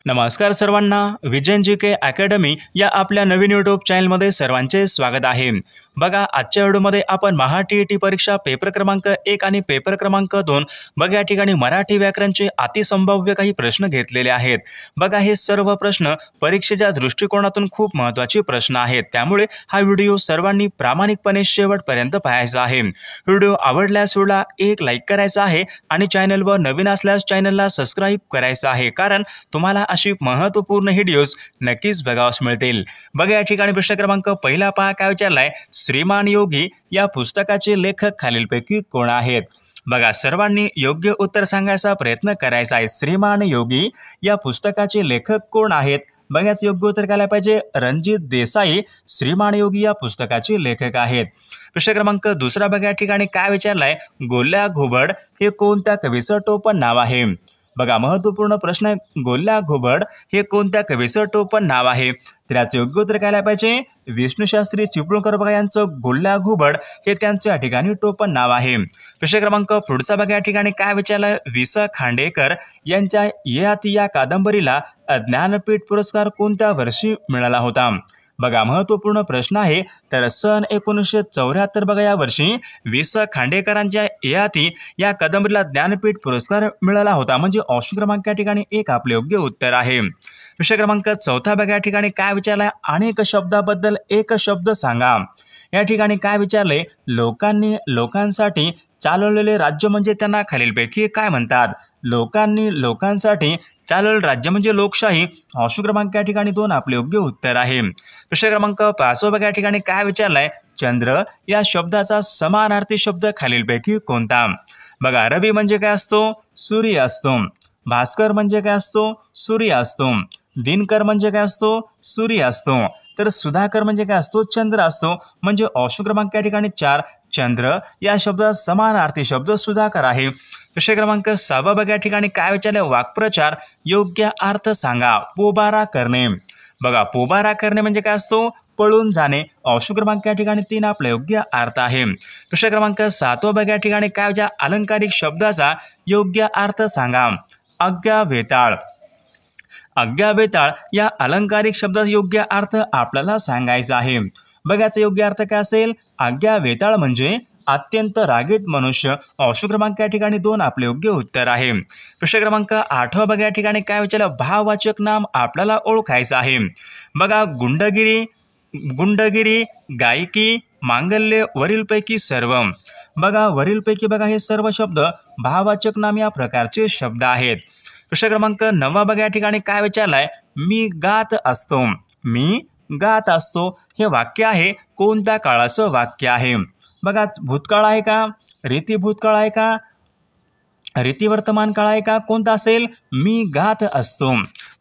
नमस्कार सर्वांना, विजन जी के अकॅडमी या आपल्या नवीन यूट्यूब चॅनलमध्ये सर्वांचे स्वागत आहे। बघा, आजच्या व्हिडिओमध्ये आपण महा-टी-ई-टी परीक्षा पेपर क्रमांक 1 आणि पेपर क्रमांक 2 बघा या ठिकाणी मराठी व्याकरणचे अतिसंभाव्य काही प्रश्न घेतलेले आहेत। बघा, हे सर्व प्रश्न परीक्षेच्या दृष्टिकोनातून खूप महत्त्वाचे प्रश्न आहेत, त्यामुळे हा व्हिडिओ सर्वांनी प्रामाणिकपणे शेवटपर्यंत पाहायचा आहे। व्हिडिओ आवडल्यास व्हिडिओला एक लाईक करायचा आहे आणि चॅनलवर नवीन असल्यास चॅनलला सबस्क्राइब करायचं आहे, कारण तुम्हाला अशी महत्त्वपूर्ण व्हिडिओज नक्कीच बघावयास मिळतील। बघा, या ठिकाणी प्रश्न क्रमांक पहिला पहा काय विचारलाय, श्रीमान योगी या पुस्तकाचे लेखक खालीलपैकी कोण आहेत? बघा, सर्वांनी योग्य उत्तर सांगायचा प्रयत्न करायचा आहे। श्रीमान योगी या पुस्तकाचे लेखक कोण आहेत? बघाच योग्य उत्तर काय पाहिजे, रणजित देसाई श्रीमान योगी या पुस्तकाचे लेखक आहेत। प्रश्न क्रमांक दुसरा बघा, या ठिकाणी काय विचारलाय, गोल्या घुबड हे कोणत्या कवीचं टोपण नाव आहे? बघा, महत्त्वपूर्ण प्रश्न, गोल्या घुबड हे कोणत्या कवीचं टोपण नाव आहे? तर याचे योग्य उत्तर काय पाहिजे, विष्णुशास्त्री चिपळूणकर बघा यांचं गोल्या घुबड हे त्यांच्या ठिकाणी टोपण नाव आहे। प्रश्न क्रमांक पुढचा बघा, या ठिकाणी काय विचारलं, वि. स. खांडेकर यांच्या ययाती या कादंबरीला ज्ञानपीठ पुरस्कार कोणत्या वर्षी मिळाला होता? बघा, महत्त्वपूर्ण प्रश्न आहे। तर सन 1974 बघा या वर्षी वि. स. खांडेकरांच्या ययाती या कादंबरीला ज्ञानपीठ पुरस्कार मिळाला होता, म्हणजे ऑप्शन क्रमांक या ठिकाणी 1 आपले योग्य उत्तर आहे। प्रश्न क्रमांक चौथा बघा, या ठिकाणी काय विचारलाय, अनेक शब्दाबद्दल एक शब्द सांगा। या ठिकाणी काय विचारले, लोकांनी लोकांसाठी चालवलेले राज्य म्हणजे त्यांना खालीलपैकी काय म्हणतात? लोकांनी लोकांसाठी चालवलेले राज्य म्हणजे लोकशाही। ऑप्शन क्रमांक या ठिकाणी 2 आपले योग्य उत्तर आहे। प्रश्न क्रमांक 5 बघा, या ठिकाणी काय विचारलाय, चंद्र या शब्दाचा समानार्थी शब्द खालीलपैकी कोणता? बघा, रवी म्हणजे काय असतो, सूर्य असतो। भास्कर म्हणजे काय असतो, सूर्य असतो। दिनकर म्हणजे काय असतो, सूर्य असतो। तर सुधाकर म्हणजे काय असतो, चंद्र असतो, म्हणजे ऑप्शन क्रमांक या ठिकाणी 4 चंद्र या शब्दाचा समानार्थी शब्द सुधाकर आहे। प्रश्न क्रमांक 6 बघा, या ठिकाणी काय विचारले, वाक्प्रचार योग्य अर्थ सांगा। पोबारा करणे, बघा पोबारा करणे म्हणजे काय असतो, पळून जाणे। ऑप्शन क्रमांक या ठिकाणी 3 आपला योग्य अर्थ आहे। प्रश्न क्रमांक 7 बघा, या ठिकाणी काय विचार, अलंकारिक शब्दाचा योग्य अर्थ सांगा। आज्ञा वेताळ, आज्ञा वेताळ या अलंकारिक शब्दाचा योग्य अर्थ आपल्याला सांगायचा आहे। बघायचा योग्य अर्थ काय असेल, आज्ञा वेताळ म्हणजे अत्यंत रागीट मनुष्य। ऑप्शन क्रमांक या ठिकाणी 2 आपले योग्य उत्तर आहे। प्रश्न क्रमांक 8 बघा, या ठिकाणी काय विचारलं, भाववाचक नाम आपल्याला ओळखायचं आहे। बघा, गुंडगिरी, गुंडगिरी, गायकी, मांगल्य, वरीलपैकी सर्व। बघा, वरीलपैकी बघा हे सर्व शब्द भाववाचक नाम या प्रकारचे शब्द आहेत। प्रश्न क्रमांक 9 बघा, या ठिकाणी काय विचारलाय, मी गात असतो, मी गात असतो हे वाक्य आहे, कोणत्या काळाचं वाक्य आहे? बघा, भूतकाळ आहे का, रीती भूतकाळ आहे का, रीती वर्तमान काळ आहे का, कोणता असेल, मी गात असतो।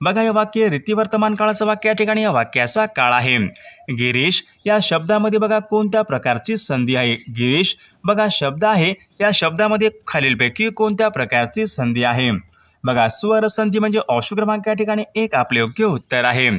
बघा, हे वाक्य रीती वर्तमान काळाचं वाक्य, या ठिकाणी या वाक्याचा काळ आहे। गिरीश या शब्दामध्ये बघा कोणत्या प्रकारची संधी आहे? गिरीश बघा शब्द आहे, या शब्दामध्ये खालीलपैकी कोणत्या प्रकारची संधी आहे? बघा, स्वर संधी म्हणजे ऑप्शन क्रमांक या ठिकाणी 1 आपले योग्य उत्तर आहे।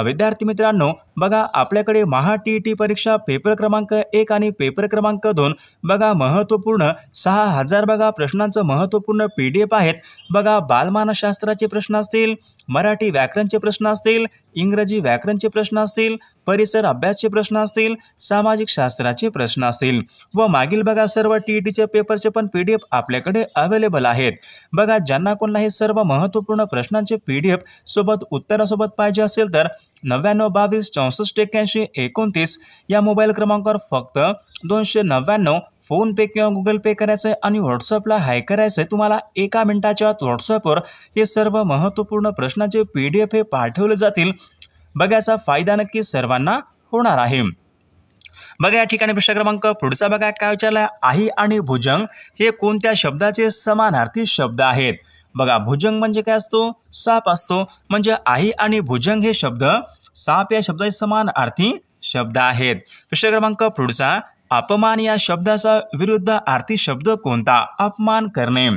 विद्यार्थी मित्रांनो, बघा आपल्याकडे महा-टी-ई-टी परीक्षा पेपर क्रमांक 1 आणि पेपर क्रमांक 2 बघा महत्त्वपूर्ण 6000 बघा प्रश्नांचं महत्त्वपूर्ण PDF आहेत। बघा, बालमानसशास्त्राचे प्रश्न असतील, मराठी व्याकरणचे प्रश्न असतील, इंग्रजी व्याकरणचे प्रश्न असतील, परिसर अभ्यासचे प्रश्न असतील, सामाजिक शास्त्राचे प्रश्न असतील व मागील बघा सर्व टी-ई-टीचे पेपरचे पण PDF आपल्याकडे अवेलेबल आहेत। बघा, ज्यांना कोणाला हे सर्व महत्त्वपूर्ण प्रश्नांचे PDF सोबत उत्तरासोबत पाहिजे असेल तर 99 22 64 81 29 या मोबाईल क्रमांकावर फक्त 299 फोन पे किंवा गुगल पे करायचं आहे आणि व्हॉट्सअपला हाय करायचं आहे। तुम्हाला 1 मिनिटाच्या आत व्हॉट्सअपवर हे सर्व महत्त्वपूर्ण प्रश्नांचे PDF हे पाठवले जातील। बघायचा फायदा नक्की सर्वांना होणार आहे। बघा, या ठिकाणी प्रश्न क्रमांक पुढचा बघा काय विचारलाय, आई आणि भुजंग हे कोणत्या शब्दाचे समानार्थी शब्द आहेत? बघा, भुजंग म्हणजे काय असतो, साप असतो, म्हणजे आई आणि भुजंग हे शब्द साप या शब्दाचे समानार्थी शब्द आहेत। प्रश्न क्रमांक पुढचा, अपमान या शब्दाचा विरुद्धार्थी शब्द कोणता? अपमान करणे,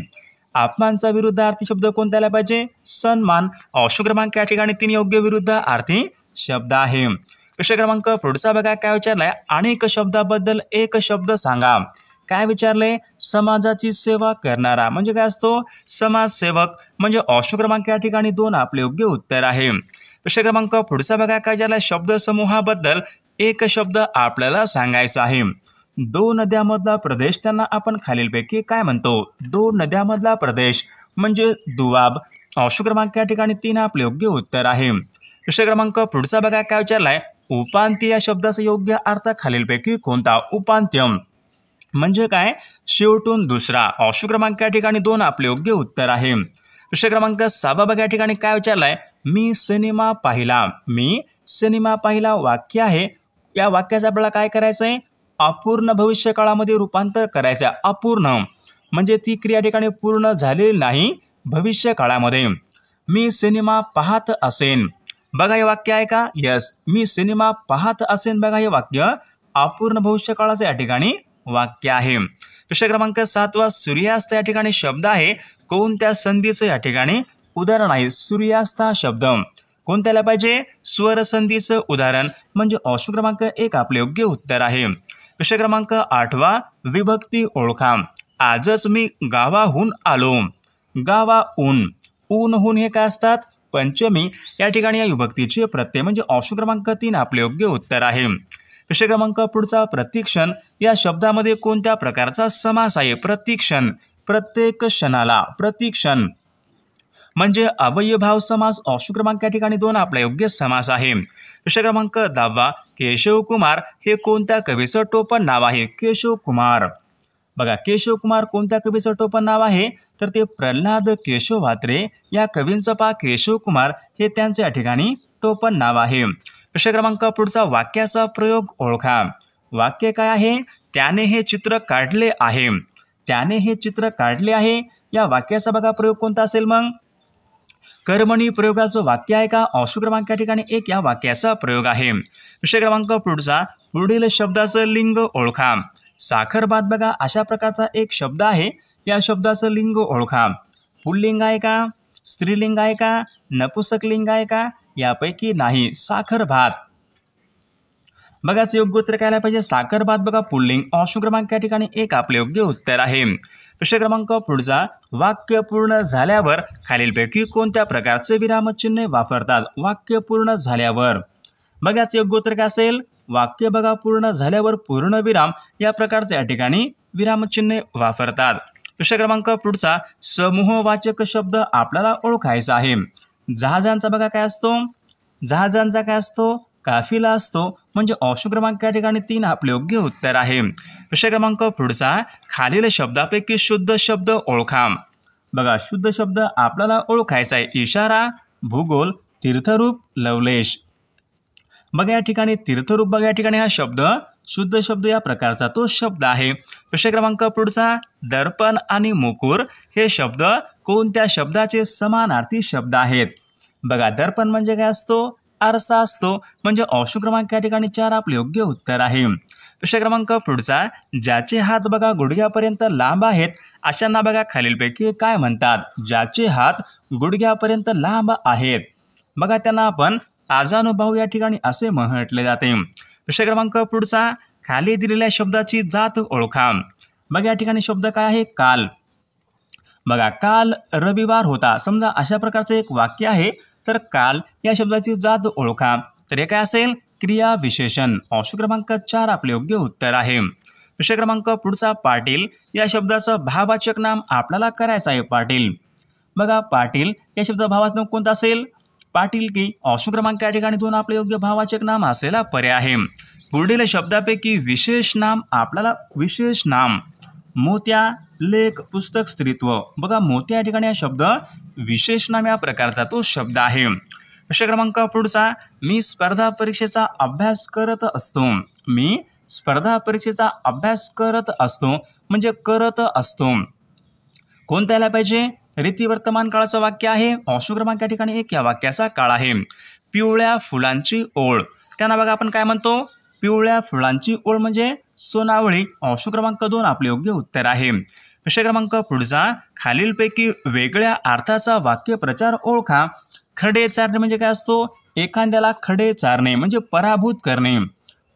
अपमानचा विरुद्धार्थी शब्द कोणता आला पाहिजे? सन्मान। ऑप्शन क्रमांक या ठिकाणी 3 योग्य विरुद्धार्थी शब्द आहे। प्रश्न क्रमांक पुढचा बघा काय विचारलाय, अनेक शब्दाबद्दल एक शब्द सांगा। काय विचारले? समाजाची सेवा करणारा म्हणजे काय असतो? समाजसेवक. म्हणजे ऑप्शन क्रमांक या ठिकाणी 2 आपले योग्य उत्तर आहे. प्रश्न क्रमांक पुढचा बघा काय झाला? शब्दसमूहाबद्दल एक शब्द आपल्याला सांगायचा आहे. 2 नद्यांमधला प्रदेश त्यांना आपण खालीलपैकी काय म्हणतो? 2 नद्यांमधला प्रदेश म्हणजे दुआब. ऑप्शन क्रमांक या ठिकाणी 3 आपले योग्य उत्तर आहे. प्रश्न क्रमांक पुढचा बघा काय विचारलाय? उपांत्य या शब्दाचा योग्य अर्थ खालीलपैकी कोणता? उपांत्य म्हणजे काय? शेवटून दुसरा. ऑप्शन क्रमांक या ठिकाणी 2 आपले योग्य उत्तर आहे. प्रश्न क्रमांक 6 बघा या ठिकाणी काय विचारलाय? मी सिनेमा पाहिला. मी सिनेमा पाहिला वाक्य आहे. या वाक्याचं आपल्याला काय करायचंय? अपूर्ण भविष्यकाळामध्ये रूपांतर करायचं आहे. अपूर्ण म्हणजे ती क्रिया ठिकाणी पूर्ण झालेली नाही भविष्यकाळामध्ये. मी सिनेमा पाहत असेन. बघा हे वाक्य आहे का? यस, मी सिनेमा पाहत असेन. बघा हे वाक्य अपूर्ण भविष्यकाळाचं या ठिकाणी वाक्य आहे. प्रश्न क्रमांक 7 सूर्यास्त या ठिकाणी शब्द आहे. कोणत्या संधीचं या ठिकाणी उदाहरण आहे? सूर्यास्त हा शब्द कोणत्याला पाहिजे? स्वर संधीचं उदाहरण म्हणजे ऑप्शन क्रमांक 1 आपले योग्य उत्तर आहे. प्रश्न क्रमांक 8 विभक्ती ओळखा. आजच मी गावाहून आलो. गावाहून, ऊनहून हे काय असतात? पंचमी. या ठिकाणी या विभक्तीचे प्रत्यय म्हणजे ऑप्शन क्रमांक 3 आपले योग्य उत्तर आहे. प्रश्न क्रमांक पुढचा प्रतिक्षण या शब्दामध्ये कोणत्या प्रकारचा समास आहे? प्रतिक्षण, प्रत्येक क्षणाला. प्रतिक्षण म्हणजे अव्ययभाव समास. ऑप्शन क्रमांक या ठिकाणी 2 आपला योग्य समास आहे. प्रश्न क्रमांक 10 केशव कुमार हे कोणत्या कवीचं टोपण नाव आहे? केशव कुमार. बघा केशव कुमार कोणत्या कवीचं टोपण नाव आहे? तर ते प्रल्हाद केशव म्हात्रे या कवींचं केशव कुमार हे त्यांचे या ठिकाणी टोपण नाव आहे. प्रश्न क्रमांक पुढचा वाक्याचा प्रयोग ओळखा. वाक्य काय आहे? त्याने हे चित्र काढले आहे. त्याने हे चित्र काढले आहे. या वाक्याचा बघा प्रयोग कोणता असेल? मग कर्मणी प्रयोगाचं वाक्य आहे का? ऑप्शन क्रमांक या ठिकाणी 1 या वाक्याचा प्रयोग आहे. प्रश्न क्रमांक पुढचा पुढील शब्दाचं लिंग ओळखा. साखरभात बघा अशा प्रकारचा एक शब्द आहे. या शब्दाचं लिंग ओळखा. पुल्लिंग आहे का? स्त्रीलिंग आहे का? नपुंसकलिंग आहे का? यापैकी नाही. साखरभात. बघा योग्य उत्तर काय पाहिजे? साखरभात बघा पुल्लिंग. ऑप्शन क्रमांक या ठिकाणी 1 आपले योग्य उत्तर आहे. प्रश्न क्रमांक पुढचा वाक्य पूर्ण झाल्यावर खालीलपैकी कोणत्या प्रकारचे विरामचिन्ह वापरतात? वाक्य पूर्ण झाल्यावर. बघा योग्य उत्तर काय असेल? वाक्य बघा पूर्ण झाल्यावर पूर्णविराम या प्रकारचे या ठिकाणी विरामचिन्ह वापरतात. प्रश्न क्रमांक पुढचा समूहवाचक शब्द आपल्याला ओळखायचा आहे. जहाजांचा बघा काय असतो? जहाजांचा काय असतो? काफिला असतो. म्हणजे ऑप्शन क्रमांक या ठिकाणी 3 आपले योग्य उत्तर आहे. प्रश्न क्रमांक पुढचा खालील शब्दापैकी शुद्ध शब्द ओळखा. बघा शुद्ध शब्द आपल्याला ओळखायचा आहे. इशारा, भूगोल, तीर्थरूप, लवलेश. बघा या ठिकाणी तीर्थरूप बघा या ठिकाणी हा शब्द शुद्ध शब्द या प्रकारचा तो शब्द आहे. प्रश्न क्रमांक पुढचा दर्पण आणि मुकुर हे शब्द कोणत्या शब्दाचे समानार्थी शब्द आहेत? बघा दर्पण म्हणजे काय असतो? आरसा असतो. म्हणजे ऑप्शन क्रमांक या ठिकाणी 4 आपले योग्य उत्तर आहे. प्रश्न क्रमांक पुढचा ज्याचे हात बघा गुडघ्यापर्यंत लांब आहेत अशांना बघा खालीलपैकी काय म्हणतात? ज्याचे हात गुडघ्यापर्यंत लांब आहेत बघा त्यांना आपण आजानुभाव या ठिकाणी असे म्हटले जाते. प्रश्न क्रमांक पुढचा खाली दिलेल्या शब्दाची जात ओळखा. बघा या ठिकाणी शब्द काय आहे? काल. बघा काल रविवार होता. समजा अशा प्रकारचे एक वाक्य आहे. तर काल या शब्दाची जात ओळखा. तर हे काय असेल? क्रिया विशेषण. ऑप्शन क्रमांक 4 आपले योग्य उत्तर आहे. प्रश्न क्रमांक पुढचा पाटील या शब्दाचं भाववाचक नाम आपल्याला करायचं आहे. पाटील. बघा पाटील या शब्दाचं भाववाचक नाम कोणतं असेल? पाटील की. ऑप्शन क्रमांक या ठिकाणी 2 आपले योग्य भाववाचक नाम असलेला पर्याय आहे. पुढील शब्दापैकी विशेष नाम आपल्याला विशेष नाम मोत्या, लेख, पुस्तक, स्त्रीत्व. बघा मोत्या या ठिकाणी हा शब्द विशेष नाम या प्रकारचा तो शब्द आहे. प्रश्न क्रमांक पुढचा मी स्पर्धा परीक्षेचा अभ्यास करत असतो. मी स्पर्धा परीक्षेचा अभ्यास करत असतो म्हणजे करत असतो. कोणता यायला पाहिजे? रीती वर्तमान काळाचं वाक्य आहे. ऑप्शन क्रमांक या ठिकाणी 1 या वाक्याचा काळ आहे. पिवळ्या फुलांची ओळ त्यांना बघा आपण काय म्हणतो? पिवळ्या फुलांची ओळ म्हणजे सोनावळी. ऑप्शन क्रमांक 2 आपले योग्य उत्तर आहे. प्रश्न क्रमांक पुढचा खालीलपैकी वेगळ्या अर्थाचा वाक्यप्रचार ओळखा. खडे चारणे म्हणजे काय असतो? एखाद्याला खडे चारणे म्हणजे पराभूत करणे.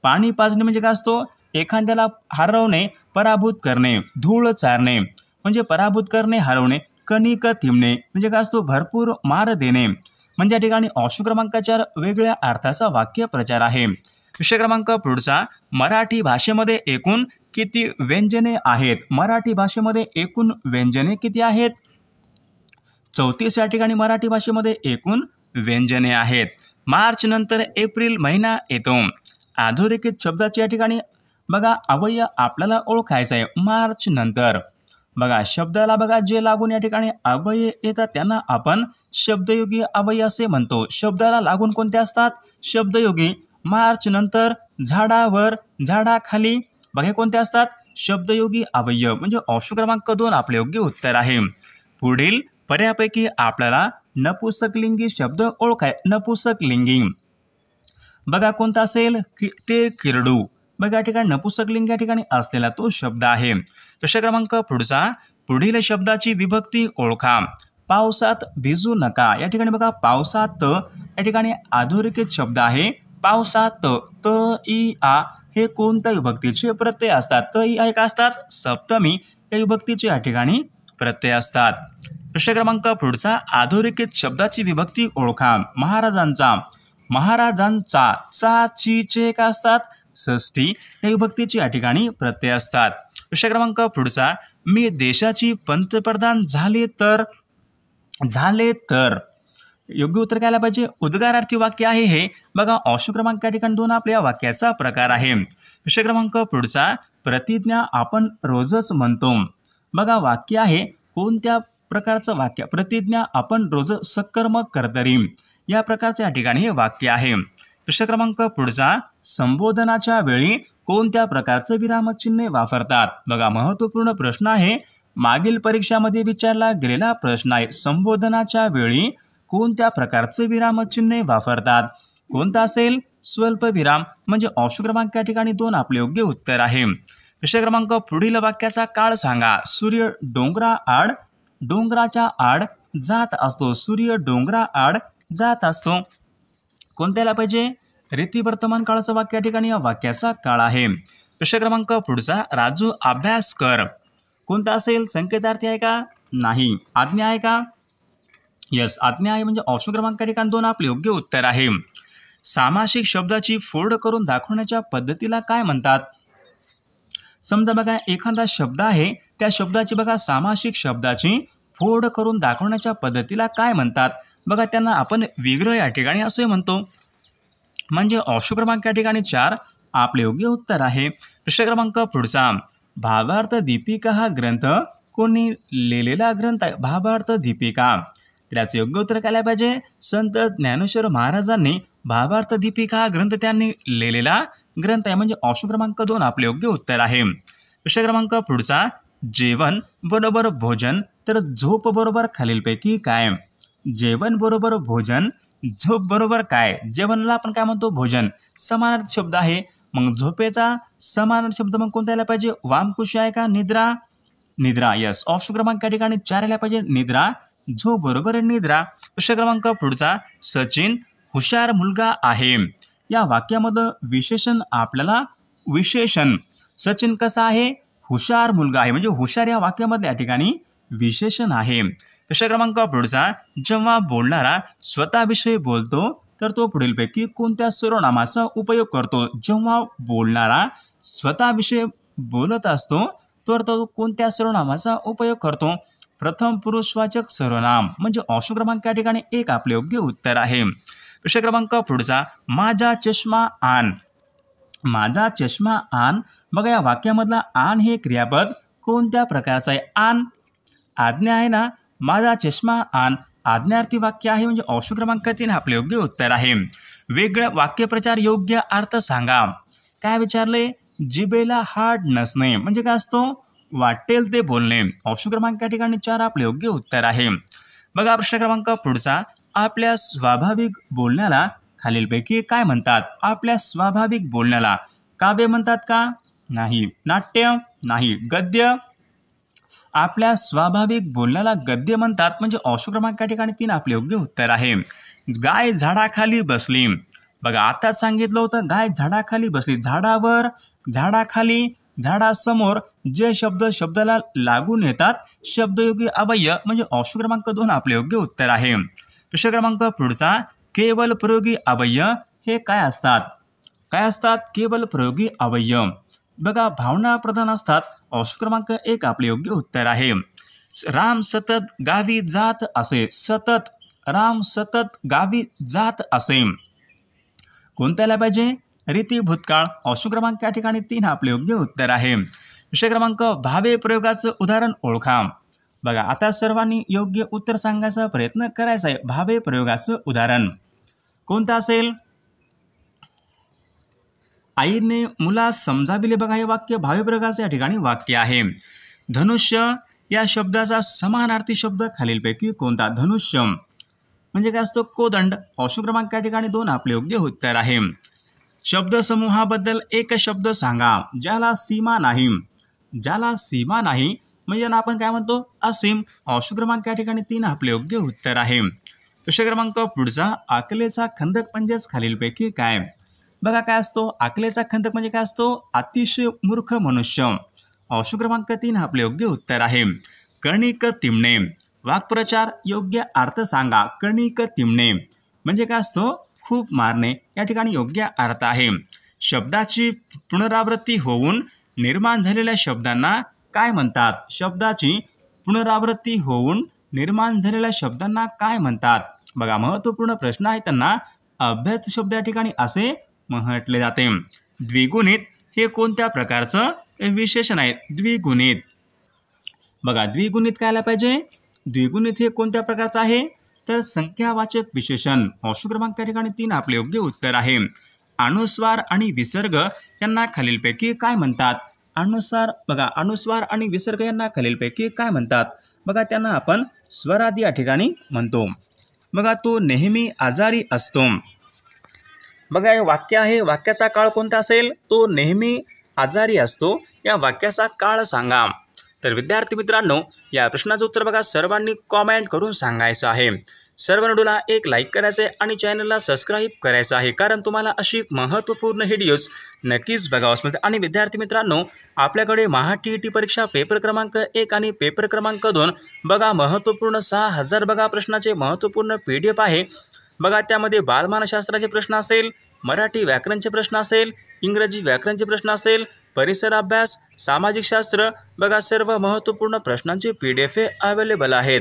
पाणी पाजणे म्हणजे काय असतो? एखाद्याला हरवणे, पराभूत करणे, धूळ चारणे म्हणजे पराभूत करणे, हरवणे. कणिक थिंबणे म्हणजे काय असतो, भरपूर मार देणे. म्हणजे या ठिकाणी ऑप्शन क्रमांक 4 वेगळ्या अर्थाचा वाक्य प्रचार आहे. विषय क्रमांक पुढचा, मराठी भाषेमध्ये एकूण किती व्यंजने आहेत? मराठी भाषेमध्ये एकूण व्यंजने किती आहेत? 34 या ठिकाणी मराठी भाषेमध्ये एकूण व्यंजने आहेत. मार्च नंतर एप्रिल महिना येतो. अधोरेखित शब्दाची या ठिकाणी बघा अव्यय आपल्याला ओळखायचं आहे. मार्च नंतर बघा शब्दाला बघा जे लागून या ठिकाणी अव्यय येतात त्यांना आपण शब्दयोगी अव्यय असे म्हणतो. शब्दाला लागून कोणते असतात? शब्दयोगी. मार्च नंतर, झाडावर, झाडाखाली बघा कोणते असतात? शब्दयोगी अव्यय. म्हणजे ऑप्शन क्रमांक 2 आपले योग्य उत्तर आहे. पुढील पर्यापैकी आपल्याला नपुंसकलिंगी शब्द ओळखाय. नपुंसकलिंगी बघा कोणता असेल? ते किरडू. बघा या ठिकाणी नपुंसकलिंग या ठिकाणी असलेला तो शब्द आहे. प्रश्न क्रमांक पुढचा, पुढील शब्दाची विभक्ती ओळखा. पावसात भिजू नका. या ठिकाणी बघा पावसात या ठिकाणी अधोरेखित शब्द आहे. पावसात त इ आ हे कोणत्या विभक्तीचे प्रत्यय असतात? त इ आ काय असतात? सप्तमी या विभक्तीचे या ठिकाणी प्रत्यय असतात. प्रश्न क्रमांक पुढचा, अधोरेखित शब्दाची विभक्ती ओळखा. महाराजांचा. महाराजांचा चा ची चे काय असतात? षष्ठी या विभक्तीचे या ठिकाणी प्रत्यय असतात. प्रश्न क्रमांक पुढचा, मी देशाची पंतप्रधान झाले तर. झाले तर योग्य उत्तर काय आलं पाहिजे? उद्गारार्थी वाक्य आहे हे. बघा ऑप्शन क्रमांक या ठिकाणी 2 आपल्या वाक्याचा प्रकार आहे. विषय क्रमांक पुढचा, प्रतिज्ञा आपण रोजच म्हणतो. बघा वाक्य आहे कोणत्या प्रकारचं वाक्य? प्रतिज्ञा आपण रोज सकर्मक कर्तरी या प्रकारचे या ठिकाणी हे वाक्य आहे. प्रश्न क्रमांक पुढचा, संबोधनाच्या वेळी कोणत्या प्रकारचं विरामचिन्ह वापरतात? बघा महत्त्वपूर्ण प्रश्न आहे. मागील परीक्षामध्ये विचारला गेलेला प्रश्न आहे. संबोधनाच्या वेळी कोणत्या प्रकारचे विरामचिन्ह वापरतात? कोणता असेल? स्वल्प विराम. म्हणजे ऑप्शन क्रमांक या ठिकाणी 2 आपले योग्य उत्तर आहे. विषय क्रमांक पुढील वाक्याचा काळ सांगा. सूर्य डोंगराआड, डोंगराच्या आड जात असतो. सूर्य डोंगराआड जात असतो. कोणत्याला पाहिजे? रीती वर्तमान काळाचं वाक्य या ठिकाणी या वाक्याचा काळ आहे. प्रश्न क्रमांक पुढचा, राजू अभ्यास कर. कोणता असेल? संकेतार्थी आहे का? नाही. आज्ञा आहे का? यस आज्ञा आहे. म्हणजे ऑप्शन क्रमांक या ठिकाणी 2 आपले योग्य उत्तर आहे. सामासिक शब्दाची फोड करून दाखवण्याच्या पद्धतीला काय म्हणतात? समजा बघा एखादा शब्द आहे, त्या शब्दाची बघा सामासिक शब्दाची फोड करून दाखवण्याच्या पद्धतीला काय म्हणतात? बघा त्यांना आपण विग्रह या ठिकाणी असे म्हणतो. म्हणजे ऑप्शन क्रमांक या ठिकाणी 4 आपले योग्य उत्तर आहे. प्रश्न क्रमांक पुढचा, भावार्थ दीपिका हा ग्रंथ कोणी लिहिलेला ग्रंथ आहे? भावार्थ दीपिका. त्याचे योग्य उत्तर काय पाहिजे? संत ज्ञानेश्वर महाराजांनी भावार्थ दीपिका हा ग्रंथ त्यांनी लिहिलेला ग्रंथ आहे. म्हणजे ऑप्शन क्रमांक 2 आपले योग्य उत्तर आहे. प्रश्न क्रमांक पुढचा, जेवण बरोबर भोजन तर झोप बरोबर खालीलपैकी काय? जेवण बरोबर भोजन, झोप बरोबर काय? जेवणाला आपण काय म्हणतो? भोजन. समानार्थी शब्द आहे. मग झोपेचा समानार्थी शब्द मग कोणता यायला पाहिजे? वामकुशी आहे का? निद्रा. निद्रा. यस ऑप्शन क्रमांक या ठिकाणी 4 यायला पाहिजे. निद्रा. झोप बरोबर निद्रा. प्रश्न क्रमांक पुढचा, सचिन हुशार मुलगा आहे. या वाक्यामधलं विशेषण आपल्याला विशेषण सचिन कसा आहे? हुशार मुलगा आहे. म्हणजे हुशार या वाक्यामधल्या या ठिकाणी विशेषण आहे. प्रश्न क्रमांक पुढचा, जेव्हा बोलणारा स्वतःविषयी बोलतो तर तो पुढीलपैकी कोणत्या सर्वनामाचा उपयोग करतो? जेव्हा बोलणारा स्वतःविषयी बोलत असतो तर तो कोणत्या सर्वनामाचा उपयोग करतो? प्रथम पुरुषवाचक सर्वनाम. म्हणजे ऑप्शन क्रमांक या ठिकाणी 1 आपले योग्य उत्तर आहे. प्रश्न क्रमांक पुढचा, माझा चष्मा आण. माझा चष्मा आण. बघा या वाक्यामधला आण हे क्रियापद कोणत्या प्रकारचं आहे? आण आज्ञा आहे ना. माझा चष्मा आण आज्ञार्थी वाक्य आहे. म्हणजे ऑप्शन क्रमांक 3 आपले योग्य उत्तर आहे. वेगळं वाक्यप्रचार योग्य अर्थ सांगा. काय विचारले? जिभेला हाड नसणे म्हणजे काय असतो? वाटेल ते बोलणे. ऑप्शन क्रमांक या ठिकाणी 4 आपले योग्य उत्तर आहे. बघा प्रश्न क्रमांक पुढचा, आपल्या स्वाभाविक बोलण्याला खालीलपैकी काय म्हणतात? आपल्या स्वाभाविक बोलण्याला काव्य म्हणतात का? नाही. नाट्य? नाही. गद्य? आपल्या स्वाभाविक बोलण्याला गद्य म्हणतात. म्हणजे ऑप्शन क्रमांक या ठिकाणी 3 आपले योग्य उत्तर आहे. गाय झाडाखाली बसली. बघा आताच सांगितलं होतं गाय झाडाखाली बसली. झाडावर झाडाखाली, झाडासमोर जे शब्द शब्दाला लागून येतात शब्दयोगी अव्यय म्हणजे ऑप्शन क्रमांक 2 आपले योग्य उत्तर आहे. प्रश्न क्रमांक पुढचा, केवल प्रयोगी अव्यय हे काय असतात? काय असतात केवल प्रयोगी अव्यय? बघा, भावना प्रधान असतात. ऑप्शन क्रमांक 1 आपले योग्य उत्तर आहे. राम सतत गावी जात असे. सतत, राम सतत गावी जात असे. कोणत्याला पाहिजे? रीती भूतकाळ. ऑप्शन क्रमांक या ठिकाणी 3 आपले योग्य उत्तर आहे. विषय क्रमांक, भावे प्रयोगाचं उदाहरण ओळखा. बघा, आता सर्वांनी योग्य उत्तर सांगायचा प्रयत्न करायचा आहे. भावे प्रयोगाचं उदाहरण कोणतं असेल? आईने मुलास समजाविले. बघा, हे वाक्य भावे प्रयोगाचं या ठिकाणी वाक्य आहे. धनुष्य या शब्दाचा समानार्थी शब्द खालीलपैकी कोणता? धनुष्य म्हणजे काय असतो? कोदंड. ऑप्शन क्रमांक या ठिकाणी 2 आपले योग्य उत्तर आहे. शब्दसमूहाबद्दल एक शब्द सांगा ज्याला सीमा नाही. ज्याला सीमा नाही म्हणजे याला आपण काय म्हणतो? असीम. ऑप्शन क्रमांक या ठिकाणी 3 आपले योग्य उत्तर आहे. विषय क्रमांक पुढचा, अकलेचा खंदक म्हणजेच खालीलपैकी काय? बघा, काय असतो? अकलेचा खंदक म्हणजे काय असतो? अतिशय मूर्ख मनुष्य. ऑप्शन क्रमांक 3 आपले योग्य उत्तर आहे. कणिक तिमणे. वाक्प्रचार, योग्य अर्थ सांगा. कणिक तिमणे म्हणजे काय असतो? खूप मारणे. या ठिकाणी योग्य अर्थ आहे. शब्दाची पुनरावृत्ती होऊन निर्माण झालेल्या शब्दांना काय म्हणतात? शब्दाची पुनरावृत्ती होऊन निर्माण झालेल्या शब्दांना काय म्हणतात? बघा, महत्त्वपूर्ण प्रश्न आहे. त्यांना अभ्यास शब्द या ठिकाणी असे म्हटले जाते. द्विगुणित हे कोणत्या प्रकारचं विशेषण आहे? द्विगुणित. बघा, द्विगुणित काय पाहिजे? द्विगुणित हे कोणत्या प्रकारचं आहे? तर संख्यावाचक विशेषण. ऑप्शन क्रमांक या ठिकाणी 3 आपले योग्य उत्तर आहे. अनुस्वार आणि विसर्ग यांना खालीलपैकी काय म्हणतात? अनुस्वार आणि विसर्ग यांना खालीलपैकी काय म्हणतात? बघा, त्यांना आपण स्वरादी या ठिकाणी म्हणतो. बघा, तो नेहमी आजारी असतो. बघा, हे वाक्य आहे. वाक्याचा काळ कोणता असेल? तो नेहमी आजारी असतो. या वाक्याचा काळ सांगा. तर विद्यार्थी मित्रांनो, या प्रश्नाचं उत्तर बघा सर्वांनी कॉमेंट करून सांगायचं आहे. सर्व व्हिडिओला एक लाईक करायचं आहे आणि चॅनलला सबस्क्राईब करायचं आहे, कारण तुम्हाला अशी महत्त्वपूर्ण व्हिडिओज नक्कीच बघावंच मिळतात. आणि विद्यार्थी मित्रांनो, आपल्याकडे महा TET परीक्षा पेपर क्रमांक 1 आणि पेपर क्रमांक 2 बघा महत्त्वपूर्ण 6000 बघा प्रश्नाचे महत्त्वपूर्ण PDF आहे. बघा, त्यामध्ये बालमानसशास्त्राचे प्रश्न असेल, मराठी व्याकरणचे प्रश्न असेल, इंग्रजी व्याकरणचे प्रश्न असेल, परिसर अभ्यास, सामाजिक शास्त्र, बघा सर्व महत्त्वपूर्ण प्रश्नांचे PDF अवेलेबल आहेत.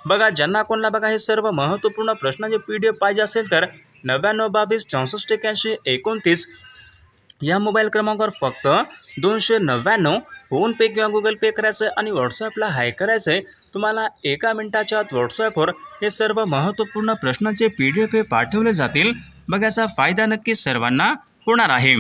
बघा, ज्यांना कोणाला बघा हे सर्व महत्त्वपूर्ण प्रश्नांचे PDF पाहिजे असेल तर 99 22 64 81 29 या मोबाईल क्रमांकावर फक्त 299 फोनपे किंवा गुगल पे करायचं आणि व्हॉट्सॲपला हाय करायचं आहे. तुम्हाला 1 मिनिटाच्या आत व्हॉट्सॲपवर हे सर्व महत्त्वपूर्ण प्रश्नांचे PDF पाठवले जातील. बघा, याचा फायदा नक्कीच सर्वांना होणार आहे.